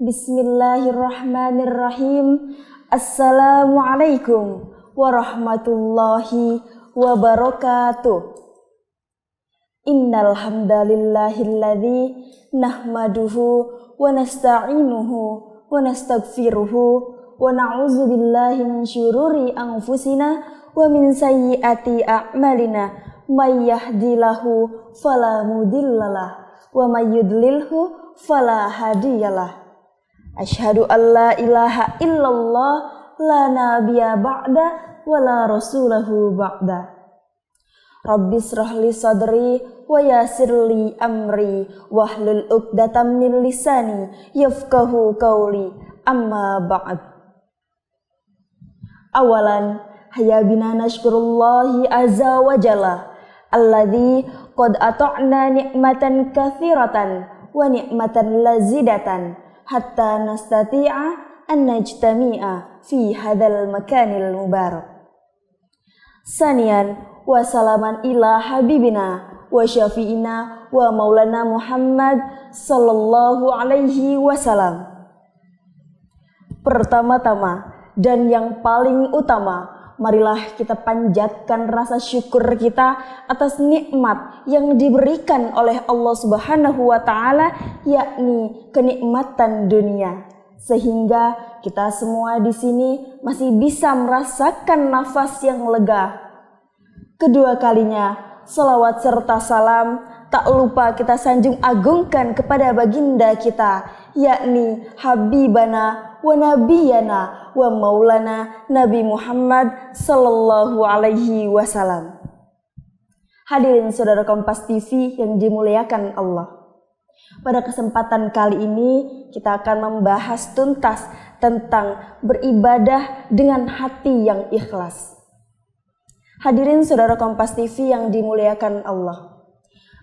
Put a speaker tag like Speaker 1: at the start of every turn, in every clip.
Speaker 1: Bismillahirrahmanirrahim. Assalamualaikum warahmatullahi wabarakatuh. Innal hamdalillahilladzi nahmaduhu wa nasta'inuhu wa nastaghfiruhu wa na'udzu billahi min syururi anfusina wa min sayyiati a'malina may yahdihillahu fala mudhillalah wa may yudlilhu fala hadiyalah. Asyhadu an la ilaha illallah la nabiyya ba'da wa la rasulahu ba'da. Rabbis shrahli sadri wa yassirli amri wahlul 'uqdatam min lisani yafqahu qawli. Amma ba'd. Awalan hayya bina nashkurullahi azza wa jalla alladzi qad ata'na ni'matan katsiratan wa ni'matan lazidatan hatta nastati'a an najtami'a fi hadzal makanil mubarak. Saniyan wa salaman ila habibina wa syafi'ina wa maulana Muhammad sallallahu alaihi wasallam. Pertama-tama dan yang paling utama, marilah kita panjatkan rasa syukur kita atas nikmat yang diberikan oleh Allah Subhanahu wa taala, yakni kenikmatan dunia. Sehingga kita semua di sini masih bisa merasakan nafas yang lega. Kedua kalinya, salawat serta salam tak lupa kita sanjung agungkan kepada baginda kita, yakni Habibana wa Nabiyana wa Maulana Nabi Muhammad sallallahu alaihi wasallam. Hadirin saudara Kompas TV yang dimuliakan Allah. Pada kesempatan kali ini kita akan membahas tuntas tentang beribadah dengan hati yang ikhlas. Hadirin saudara Kompas TV yang dimuliakan Allah.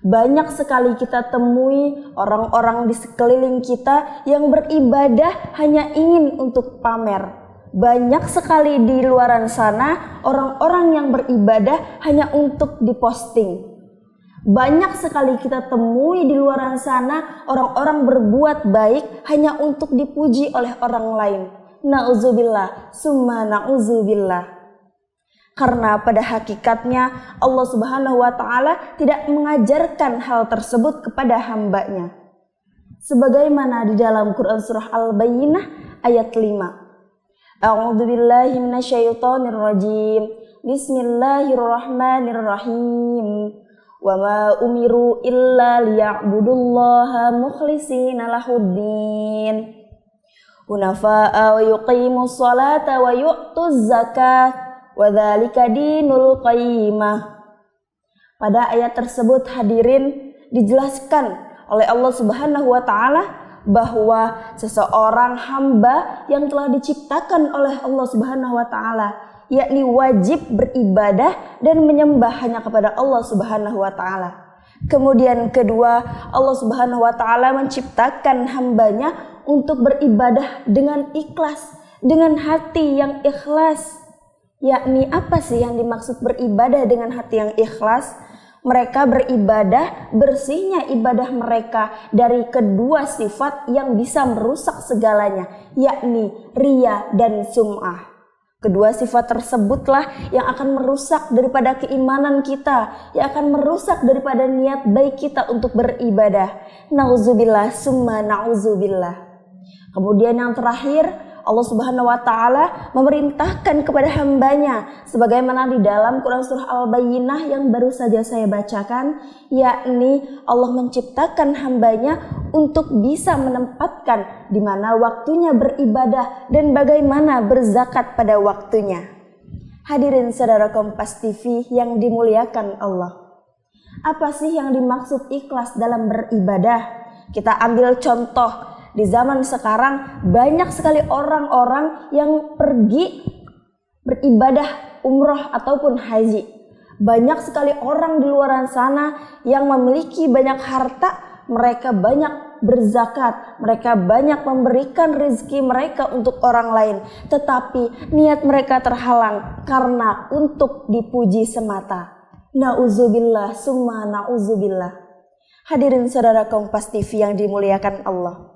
Speaker 1: Banyak sekali kita temui orang-orang di sekeliling kita yang beribadah hanya ingin untuk pamer. Banyak sekali di luaran sana orang-orang yang beribadah hanya untuk diposting. Banyak sekali kita temui di luaran sana orang-orang berbuat baik hanya untuk dipuji oleh orang lain. Na'udzubillah, summa na'udzubillah. Karena pada hakikatnya Allah Subhanahu wa taala tidak mengajarkan hal tersebut kepada hambanya. Sebagaimana di dalam Quran surah Al-Bayyinah ayat 5. A'udzu billahi minasyaitonir rajim. Bismillahirrahmanirrahim. Wa ma umiru illa liya'budullaha mukhlishina lahuddin. Hunafa'a wa yuqimus sholata wa yu'tuz zakat. Wa dzalika dinul qayyimah. Pada ayat tersebut hadirin dijelaskan oleh Allah Subhanahu wa taala bahwa seseorang hamba yang telah diciptakan oleh Allah Subhanahu wa taala, yakni wajib beribadah dan menyembah hanya kepada Allah Subhanahu wa taala. Kemudian kedua, Allah Subhanahu wa taala menciptakan hambanya untuk beribadah dengan ikhlas, dengan hati yang ikhlas. Yakni apa sih yang dimaksud beribadah dengan hati yang ikhlas? Mereka beribadah bersihnya ibadah mereka dari kedua sifat yang bisa merusak segalanya, yakni riya dan sum'ah. Kedua sifat tersebutlah yang akan merusak daripada keimanan kita, yang akan merusak daripada niat baik kita untuk beribadah. Nauzubillah summa nauzubillah. Kemudian yang terakhir, Allah Subhanahu wa taala memerintahkan kepada hambanya sebagaimana di dalam Quran surah Al-Bayyinah yang baru saja saya bacakan, yakni Allah menciptakan hambanya untuk bisa menempatkan di mana waktunya beribadah dan bagaimana berzakat pada waktunya. Hadirin saudara Kompas TV yang dimuliakan Allah. Apa sih yang dimaksud ikhlas dalam beribadah? Kita ambil contoh. Di zaman sekarang banyak sekali orang-orang yang pergi beribadah umroh ataupun haji. Banyak sekali orang di luar sana yang memiliki banyak harta, mereka banyak berzakat, mereka banyak memberikan rezeki mereka untuk orang lain. Tetapi niat mereka terhalang karena untuk dipuji semata. Na'udzubillah summa na'udzubillah. Hadirin saudara Kompas TV yang dimuliakan Allah.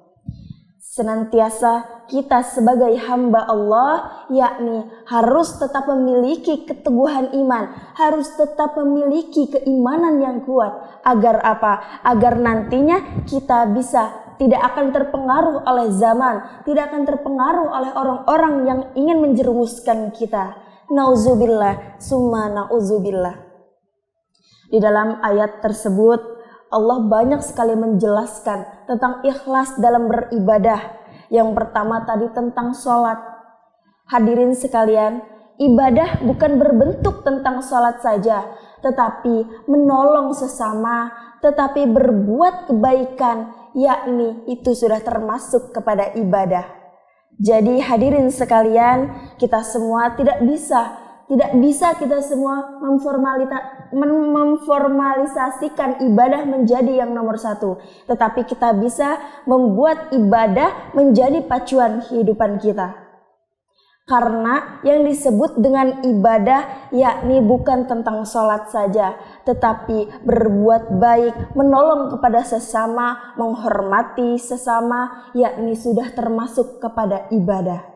Speaker 1: senantiasa kita sebagai hamba Allah yakni harus tetap memiliki keteguhan iman, harus tetap memiliki keimanan yang kuat. Agar apa? Agar nantinya kita bisa tidak akan terpengaruh oleh zaman, tidak akan terpengaruh oleh orang-orang yang ingin menjerumuskan kita. Nauzubillah, summa nauzubillah. Di dalam ayat tersebut Allah banyak sekali menjelaskan tentang ikhlas dalam beribadah. Yang pertama tadi tentang sholat. Hadirin sekalian, ibadah bukan berbentuk tentang sholat saja, tetapi menolong sesama, tetapi berbuat kebaikan, yakni itu sudah termasuk kepada ibadah. Jadi hadirin sekalian, kita semua tidak bisa kita semua memformalisasikan ibadah menjadi yang nomor satu. Tetapi kita bisa membuat ibadah menjadi pacuan kehidupan kita. Karena yang disebut dengan ibadah yakni bukan tentang sholat saja, tetapi berbuat baik, menolong kepada sesama, menghormati sesama, yakni sudah termasuk kepada ibadah.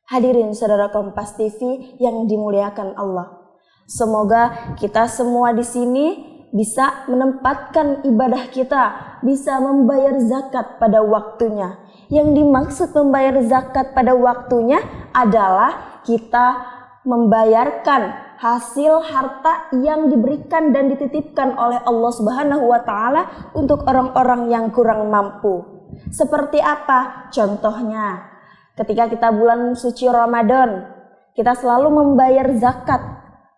Speaker 1: Hadirin saudara Kompas TV yang dimuliakan Allah. Semoga kita semua di sini bisa menempatkan ibadah kita, bisa membayar zakat pada waktunya. Yang dimaksud membayar zakat pada waktunya adalah kita membayarkan hasil harta yang diberikan dan dititipkan oleh Allah Subhanahu wa taala untuk orang-orang yang kurang mampu. Seperti apa? Contohnya, ketika kita bulan suci Ramadan, kita selalu membayar zakat,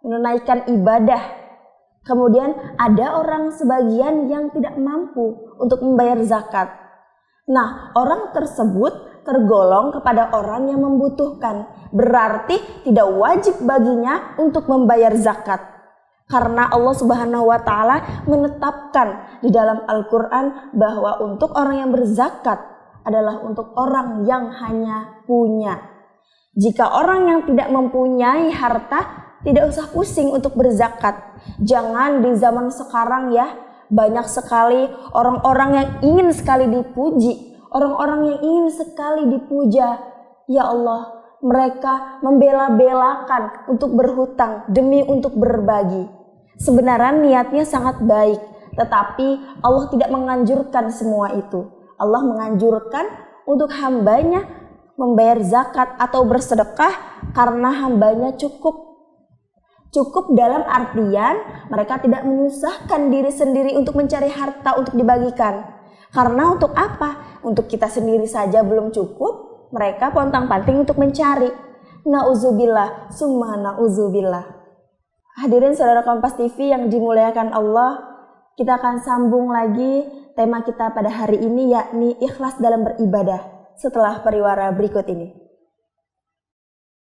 Speaker 1: menunaikan ibadah. Kemudian ada orang sebagian yang tidak mampu untuk membayar zakat. Nah, orang tersebut tergolong kepada orang yang membutuhkan. Berarti tidak wajib baginya untuk membayar zakat. Karena Allah Subhanahu wa taala menetapkan di dalam Al-Qur'an bahwa untuk orang yang berzakat adalah untuk orang yang hanya punya. Jika orang yang tidak mempunyai harta, tidak usah pusing untuk berzakat. Jangan di zaman sekarang ya, banyak sekali orang-orang yang ingin sekali dipuji, orang-orang yang ingin sekali dipuja. Ya Allah, mereka membela-belakan untuk berhutang demi untuk berbagi. Sebenarnya niatnya sangat baik, tetapi Allah tidak menganjurkan semua itu. Allah menganjurkan untuk hambanya membayar zakat atau bersedekah karena hambanya cukup dalam artian mereka tidak menyusahkan diri sendiri untuk mencari harta untuk dibagikan. Karena untuk apa? Untuk kita sendiri saja belum cukup, mereka pontang-panting untuk mencari. Nauzubillah, summa nauzubillah. Hadirin saudara Kompas TV yang dimuliakan Allah, kita akan sambung lagi tema kita pada hari ini yakni ikhlas dalam beribadah setelah pariwara berikut ini.